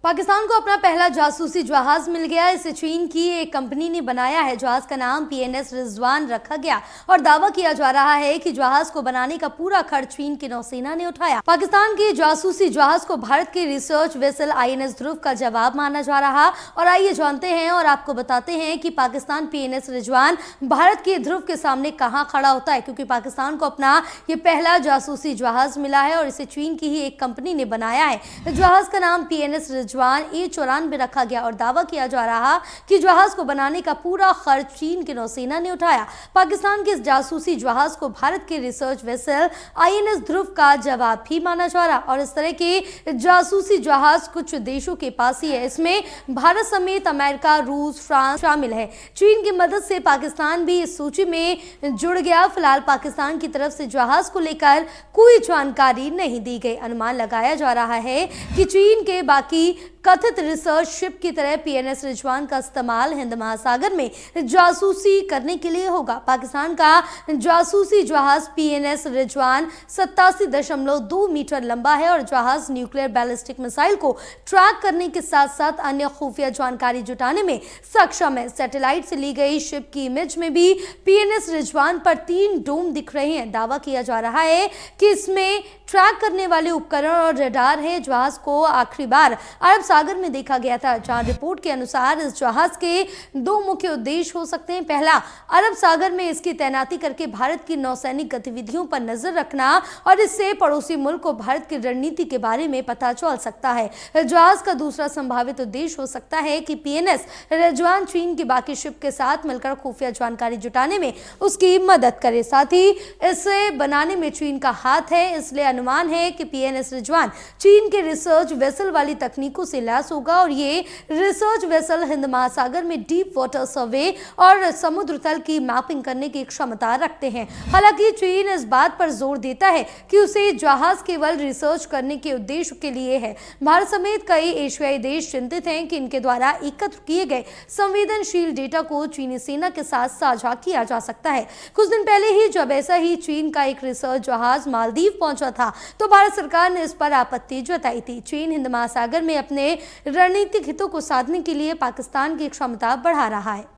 पाकिस्तान को अपना पहला जासूसी जहाज मिल गया। इसे चीन की एक कंपनी ने बनाया है। जहाज का नाम पीएनएस रिजवान रखा गया और दावा किया जा रहा है कि जहाज को बनाने का पूरा खर्च चीन की नौसेना ने उठाया। पाकिस्तान के जासूसी जहाज को भारत के रिसर्च वेसल आईएनएस ध्रुव का जवाब माना जा रहा। और आइए जानते हैं और आपको बताते हैं कि पाकिस्तान पीएनएस रिजवान भारत के ध्रुव के सामने कहां खड़ा होता है, क्योंकि पाकिस्तान को अपना ये पहला जासूसी जहाज मिला है और इसे चीन की ही एक कंपनी ने बनाया है। जहाज का नाम पीएनएस रिजवान A94 रखा गया और दावा किया जा रहा कि जहाज को बनाने का पूरा खर्च चीन की नौसेना ने उठाया। पाकिस्तान के इस जासूसी जहाज को भारत के रिसर्च वेसल आईएनएस ध्रुव का जवाब भी माना जा रहा। और इस तरह के जासूसी जहाज कुछ देशों के पास ही है। इसमें भारत समेत अमेरिका, रूस, फ्रांस शामिल है। चीन की मदद से पाकिस्तान भी इस सूची में जुड़ गया। फिलहाल पाकिस्तान की तरफ से जहाज को लेकर कोई जानकारी नहीं दी गई। अनुमान लगाया जा रहा है कि चीन के बाकी कथित रिसर्च शिप की तरह पीएनएस रिजवान का इस्तेमाल हिंद महासागर में जासूसी करने के लिए होगा। पाकिस्तान का जासूसी जहाज पीएनएस रिजवान 87.2 मीटर लंबा है और जहाज न्यूक्लियर बैलिस्टिक मिसाइल को ट्रैक करने के साथ साथ अन्य खुफिया जानकारी जुटाने में सक्षम है। सैटेलाइट से ली गई शिप की इमेज में भी पीएनएस रिजवान पर 3 डोम दिख रहे हैं। दावा किया जा रहा है कि इसमें ट्रैक करने वाले उपकरण और रडार है। जहाज को आखिरी बार अरब सागर में देखा गया था, जहां रिपोर्ट के अनुसार इस जहाज के 2 मुख्य उद्देश्य हो सकते हैं। पहला, अरब सागर में इसकी तैनाती करके भारत की नौसैनिक गतिविधियों पर नजर रखना और इससे पड़ोसी मुल्क को भारत की रणनीति के बारे में पता चल सकता है। जहाज का दूसरा संभावित उद्देश्य हो सकता है कि पीएनएस रिजवान चीन की बाकी शिप के साथ मिलकर खुफिया जानकारी जुटाने में उसकी मदद करे। साथ ही इसे बनाने में चीन का हाथ है। इसलिए अनुमान है कि पीएनएस रिजवान चीन के रिसर्च वेसल वाली तकनीकों से लैस होगा और ये रिसर्च वेसल हिंद महासागर में डीप वाटर सर्वे और समुद्र तल की मैपिंग करने की क्षमता रखते हैं। हालांकि चीन इस बात पर जोर देता है कि उसे जहाज केवल रिसर्च करने के उद्देश्य के लिए है। भारत समेत कई एशियाई देश चिंतित हैं कि इनके द्वारा एकत्र किए गए संवेदनशील डेटा को चीनी सेना के साथ साझा किया जा सकता है। कुछ दिन पहले ही जब ऐसा ही चीन का एक रिसर्च जहाज मालदीव पहुंचा था तो भारत सरकार ने इस पर आपत्ति जताई थी। चीन हिंद महासागर में अपने रणनीतिक हितों को साधने के लिए पाकिस्तान की क्षमता बढ़ा रहा है।